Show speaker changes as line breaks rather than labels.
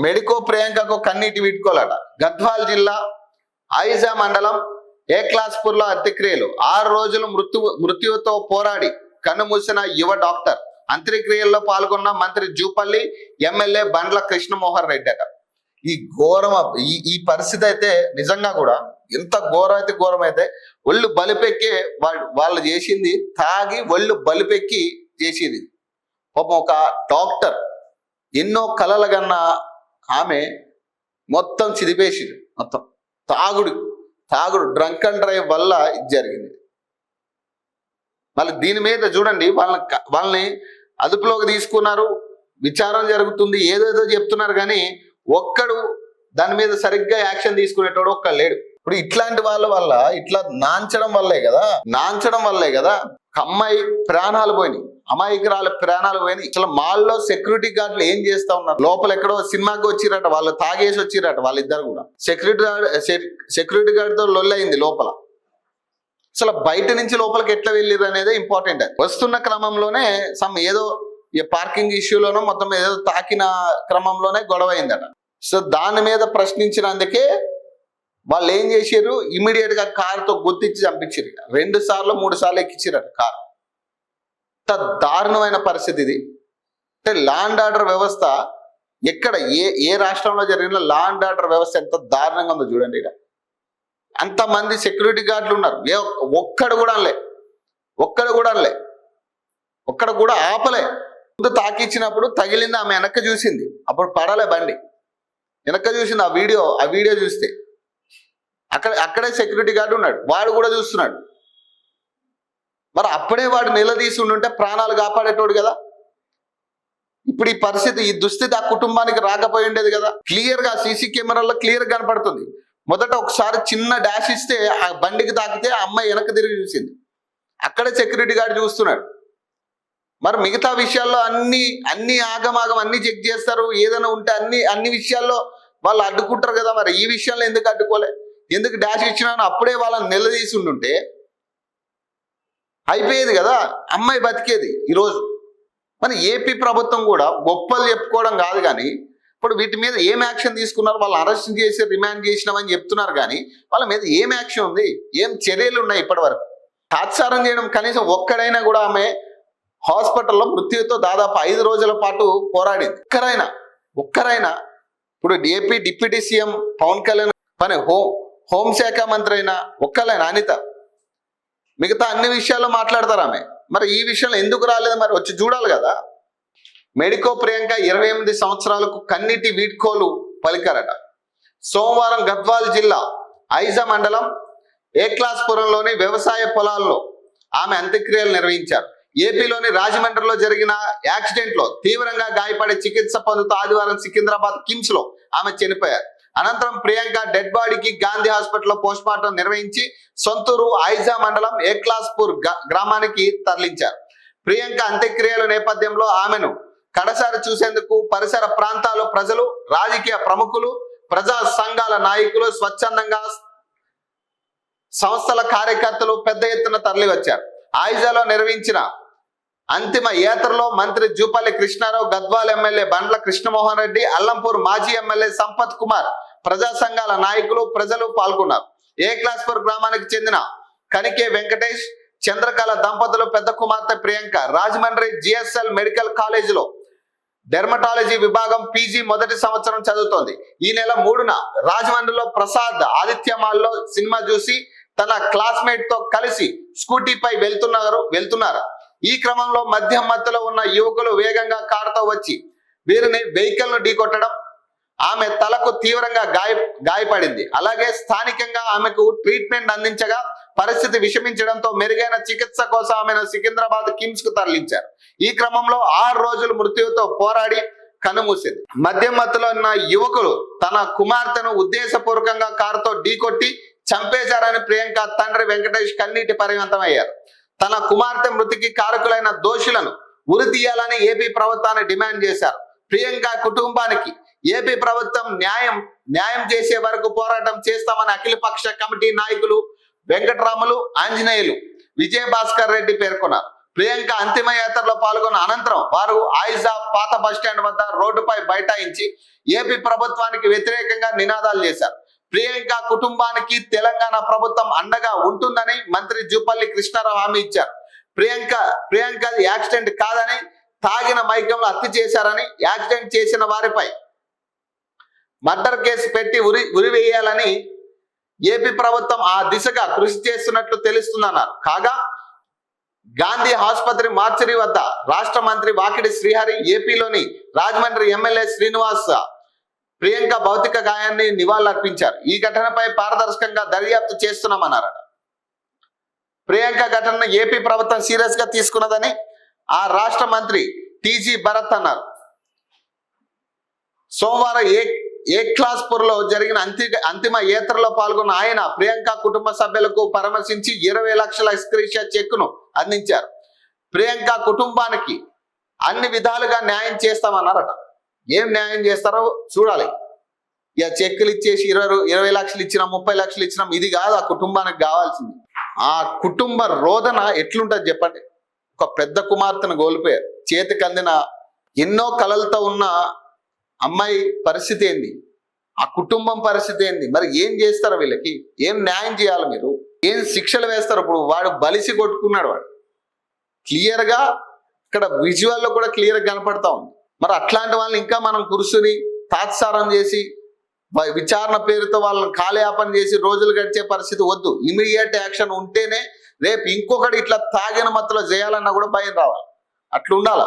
Medico ప్రియాంకకు కన్నీటి వీడ్కోలట. గద్వాల్ జిల్లా ఐజా మండలం ఏక్లాస్పూర్ లో అంత్యక్రియలు. 6 రోజులు మృత్యువుతో పోరాడి కన్నుమూసిన యువ డాక్టర్. అంత్యక్రియల్లో పాల్గొన్న మంత్రి జూపల్లి, ఎమ్మెల్యే బండ్ల కృష్ణమోహన్ రెడ్డి అట. ఈ ఘోరం, ఈ పరిస్థితి అయితే నిజంగా కూడా ఎంత ఘోరం అయితే ఘోరం అయితే ఒళ్ళు బలిపెక్కి వాళ్ళు చేసింది, తాగి ఒళ్ళు బలిపెక్కి చేసేది. పాపం ఒక డాక్టర్, ఎన్నో కలలు కన్న ఆమె మొత్తం చిదిపేసింది. మొత్తం తాగుడు డ్రంక్ అండ్ డ్రైవ్ వల్ల ఇది జరిగింది. మళ్ళీ దీని మీద చూడండి, వాళ్ళని అదుపులోకి తీసుకున్నారు, విచారణ జరుగుతుంది, ఏదేదో చెప్తున్నారు, కానీ ఒక్కడు దాని మీద సరిగ్గా యాక్షన్ తీసుకునేటోడు ఒక్కడు లేడు. ఇప్పుడు ఇట్లాంటి వాళ్ళ వల్ల, ఇట్లా నాంచడం వల్లే కదా అమ్మాయి ప్రాణాలు పోయినాయి, అమాయకురాలు ప్రాణాలు పోయినాయి. అసలు మాల్లో సెక్యూరిటీ గార్డులు ఏం చేస్తా ఉన్నారు? లోపల ఎక్కడో సినిమాకి వచ్చిరట, వాళ్ళు తాగేసి వచ్చిరట, వాళ్ళిద్దరు కూడా. సెక్యూరిటీ గార్డ్ తో లొల్లయింది లోపల. అసలు బయట నుంచి లోపలికి ఎట్లా వెళ్ళిరు అనేది ఇంపార్టెంట్. వస్తున్న క్రమంలోనే ఏదో పార్కింగ్ ఇష్యూలోనో మొత్తం ఏదో తాకిన క్రమంలోనే గొడవ అయిందట. సో దాని మీద ప్రశ్నించినందుకే వాళ్ళు ఏం చేశారు, ఇమీడియట్ గా కారుతో గుర్తించి చంపించారు. 2 సార్లు 3 సార్లు ఎక్కించారట కారు. ఇంత దారుణమైన పరిస్థితి ఇది. అంటే లా అండ్ ఆర్డర్ వ్యవస్థ ఎక్కడ ఏ రాష్ట్రంలో జరిగిన లా అండ్ ఆర్డర్ వ్యవస్థ ఎంత దారుణంగా ఉందో చూడండి. ఇక అంతమంది సెక్యూరిటీ గార్డులు ఉన్నారు, ఒక్కడు కూడా ఆపలే. ముందు తాకిచ్చినప్పుడు తగిలింది, ఆమె వెనక్కి చూసింది, అప్పుడు పడలే బండి, వెనక్కి చూసింది. ఆ వీడియో చూస్తే అక్కడే సెక్యూరిటీ గార్డు ఉన్నాడు, వాడు కూడా చూస్తున్నాడు. మరి అప్పుడే వాడు నిలదీసి ఉండుంటే ప్రాణాలు కాపాడేటోడు కదా. ఇప్పుడు ఈ పరిస్థితి, ఈ దుస్థితి ఆ కుటుంబానికి రాకపోయి ఉండేది కదా. క్లియర్ గా సీసీ కెమెరాల్లో క్లియర్ కనపడుతుంది. మొదట ఒకసారి చిన్న డాష్ ఇస్తే ఆ బండికి తాకితే ఆ అమ్మాయి వెనక్కి తిరిగి చూసింది, అక్కడే సెక్యూరిటీ గార్డు చూస్తున్నాడు. మరి మిగతా విషయాల్లో అన్ని ఆగమాగం అన్ని చెక్ చేస్తారు, ఏదైనా ఉంటే అన్ని విషయాల్లో వాళ్ళు అడ్డుకుంటారు కదా. మరి ఈ విషయాల్లో ఎందుకు అడ్డుకోలే, ఎందుకు డాష్ ఇచ్చినా అప్పుడే వాళ్ళని నిలదీసి ఉండుంటే అయిపోయేది కదా, అమ్మాయి బతికేది ఈరోజు. మరి ఏపీ ప్రభుత్వం కూడా గొప్పలు చెప్పుకోవడం కాదు, కానీ ఇప్పుడు వీటి మీద ఏం యాక్షన్ తీసుకున్నారు? వాళ్ళు అరెస్ట్ చేసి రిమాండ్ చేసినామని చెప్తున్నారు, కానీ వాళ్ళ మీద ఏం యాక్షన్ ఉంది, ఏం చర్యలు ఉన్నాయి ఇప్పటి వరకు? తాత్సారం చేయడం, కనీసం ఒక్కడైనా కూడా ఆమె హాస్పిటల్లో మృత్యుతో దాదాపు 5 రోజుల పాటు పోరాడింది. ఒక్కరైనా ఇప్పుడు AP deputy CM Pawan Kalyan పని హోంశాఖ మంత్రి అయినా ఒక్కలైనా అనిత, మిగతా అన్ని విషయాల్లో మాట్లాడతారు ఆమె. మరి ఈ విషయంలో ఎందుకు రాలేదు? మరి వచ్చి చూడాలి కదా. మెడికో ప్రియాంక 28 సంవత్సరాలకు కన్నీటి వీడ్కోలు పలికారట. సోమవారం గద్వాల్ జిల్లా ఐజా మండలం ఏక్లాస్పురంలోని వ్యవసాయ పొలాల్లో ఆమె అంత్యక్రియలు నిర్వహించారు. ఏపీలోని రాజమండ్రిలో జరిగిన యాక్సిడెంట్ లో తీవ్రంగా గాయపడి చికిత్స పొందుతూ ఆదివారం సికింద్రాబాద్ కిమ్స్ లో ఆమె చనిపోయారు. అనంతరం ప్రియాంక డెడ్ బాడీకి గాంధీ హాస్పిటల్లో పోస్ట్ మార్టం నిర్వహించి సొంతూరు ఐజా మండలం ఏక్లాస్పూర్ గ్రామానికి తరలించారు. ప్రియాంక అంత్యక్రియల నేపథ్యంలో ఆమెను కడసారి చూసేందుకు పరిసర ప్రాంతాల ప్రజలు, రాజకీయ ప్రముఖులు, ప్రజా సంఘాల నాయకులు, స్వచ్ఛందంగా సంస్థల కార్యకర్తలు పెద్ద ఎత్తున తరలి వచ్చారు. ఐజాలో నిర్వహించిన అంతిమ యాత్రలో మంత్రి జూపల్లి కృష్ణారావు, గద్వాల్ ఎమ్మెల్యే బండ్ల కృష్ణమోహన్ రెడ్డి, అల్లంపూర్ మాజీ ఎమ్మెల్యే సంపత్ కుమార్, ప్రజా సంఘాల నాయకులు, ప్రజలు పాల్గొన్నారు. ఏక్లాస్పూర్ గ్రామానికి చెందిన కనికే వెంకటేష్, చంద్రకళ దంపతులు పెద్ద కుమార్తె ప్రియాంక రాజమండ్రి జిఎస్ఎల్ మెడికల్ కాలేజీలో డెర్మటాలజీ విభాగం పీజీ మొదటి సంవత్సరం చదువుతోంది. ఈ నెల 3న రాజమండ్రిలో ప్రసాద్ ఆదిత్య మాల్లో సినిమా చూసి తన క్లాస్మేట్ తో కలిసి స్కూటీపై వెళ్తున్నారు. ఈ క్రమంలో మద్యం మత్తులో ఉన్న యువకులు వేగంగా కారుతో వచ్చి వీరిని వెహికల్ ను ఢీకొట్టడం, ఆమె తలకు తీవ్రంగా గాయపడింది. అలాగే స్థానికంగా ఆమెకు ట్రీట్మెంట్ అందించగా పరిస్థితి విషమించడంతో మెరుగైన చికిత్స కోసం ఆమెను సికింద్రాబాద్ కిమ్స్ కు తరలించారు. ఈ క్రమంలో 6 రోజులు మృత్యువుతో పోరాడి కన్నుమూసింది. మద్యం మత్తులో ఉన్న యువకులు తన కుమార్తెను ఉద్దేశపూర్వకంగా కారుతో ఢీకొట్టి చంపేశారని ప్రియాంక తండ్రి వెంకటేష్ కన్నీటి పర్యంతమయ్యారు. తన కుమార్తె మృతికి కారకులైన దోషులను ఉరి తీయాలని ఏపీ ప్రభుత్వాన్ని డిమాండ్ చేశారు. ప్రియాంక కుటుంబానికి ఏపీ ప్రభుత్వం న్యాయం చేసే వరకు పోరాటం చేస్తామని అఖిలపక్ష కమిటీ నాయకులు వెంకటరాములు, ఆంజనేయులు, విజయభాస్కర్ రెడ్డి పేర్కొన్నారు. ప్రియాంక అంతిమ యాత్రలో పాల్గొన్న అనంతరం వారు ఆయిజా పాత బస్టాండ్ వద్ద రోడ్డుపై బైఠాయించి ఏపీ ప్రభుత్వానికి వ్యతిరేకంగా నినాదాలు చేశారు. ప్రియాంక కుటుంబానికి తెలంగాణ ప్రభుత్వం అండగా ఉంటుందని మంత్రి జూపల్లి కృష్ణారావు హామీ ఇచ్చారు. ప్రియాంక యాక్సిడెంట్ కాదని, తాగిన మైకంలో హత్య చేశారని, యాక్సిడెంట్ చేసిన వారిపై మర్డర్ కేసు పెట్టి ఉరివేయాలని ఏపీ ప్రభుత్వం ఆ దిశగా కృషి చేస్తున్నట్లు తెలుస్తుందన్నారు. కాగా గాంధీ ఆసుపత్రి మార్చరీ వద్ద రాష్ట్ర మంత్రి వాకిడి శ్రీహరి, ఏపీలోని రాజమండ్రి ఎమ్మెల్యే శ్రీనివాస్ ప్రియాంక భౌతిక గాయాన్ని నివాళులర్పించారు. ఈ ఘటనపై పారదర్శకంగా దర్యాప్తు చేస్తున్నామన్నారు. ప్రియాంక ఘటనను ఏపీ ప్రభుత్వం సీరియస్ గా తీసుకున్నదని ఆ రాష్ట్ర మంత్రి టీజీ భరత్ అన్నారు. సోమవారం ఏ క్లాస్ పుర్లో జరిగిన అంతిమ యాత్రలో పాల్గొన్న ఆయన ప్రియాంక కుటుంబ సభ్యులకు పరామర్శించి 20 లక్షల ఎక్స్గ్రేషియా చెక్కును అందించారు. ప్రియాంక కుటుంబానికి అన్ని విధాలుగా న్యాయం చేస్తామన్నారట. ఏం న్యాయం చేస్తారో చూడాలి. ఇక చెక్కులు ఇచ్చేసి 20 లక్షలు ఇచ్చినాం, 30 లక్షలు ఇచ్చినాం, ఇది కాదు ఆ కుటుంబానికి కావాల్సింది. ఆ కుటుంబ రోదన ఎట్లుంటది చెప్పండి. ఒక పెద్ద కుమార్తెను కోల్పోయారు. చేతికి అందిన ఎన్నో కలలతో ఉన్న అమ్మాయి పరిస్థితి ఏంది, ఆ కుటుంబం పరిస్థితి ఏంది, మరి ఏం చేస్తారు వీళ్ళకి? ఏం న్యాయం చేయాలి మీరు? ఏం శిక్షలు వేస్తారు? ఇప్పుడు వాడు బలిసి కొట్టుకున్నాడు, వాడు క్లియర్ గా ఇక్కడ విజువల్లో కూడా క్లియర్ గా కనపడతా ఉంది. మరి అట్లాంటి వాళ్ళని ఇంకా మనం కూర్చుని తాత్సారం చేసి విచారణ పేరుతో వాళ్ళని కాలయాపన చేసి రోజులు గడిచే పరిస్థితి వద్దు. ఇమీడియట్ యాక్షన్ ఉంటేనే రేపు ఇంకొకటి ఇట్లా తాగిన మత్తులో చేయాలన్నా కూడా భయం రావాలి. అట్లా ఉండాలి.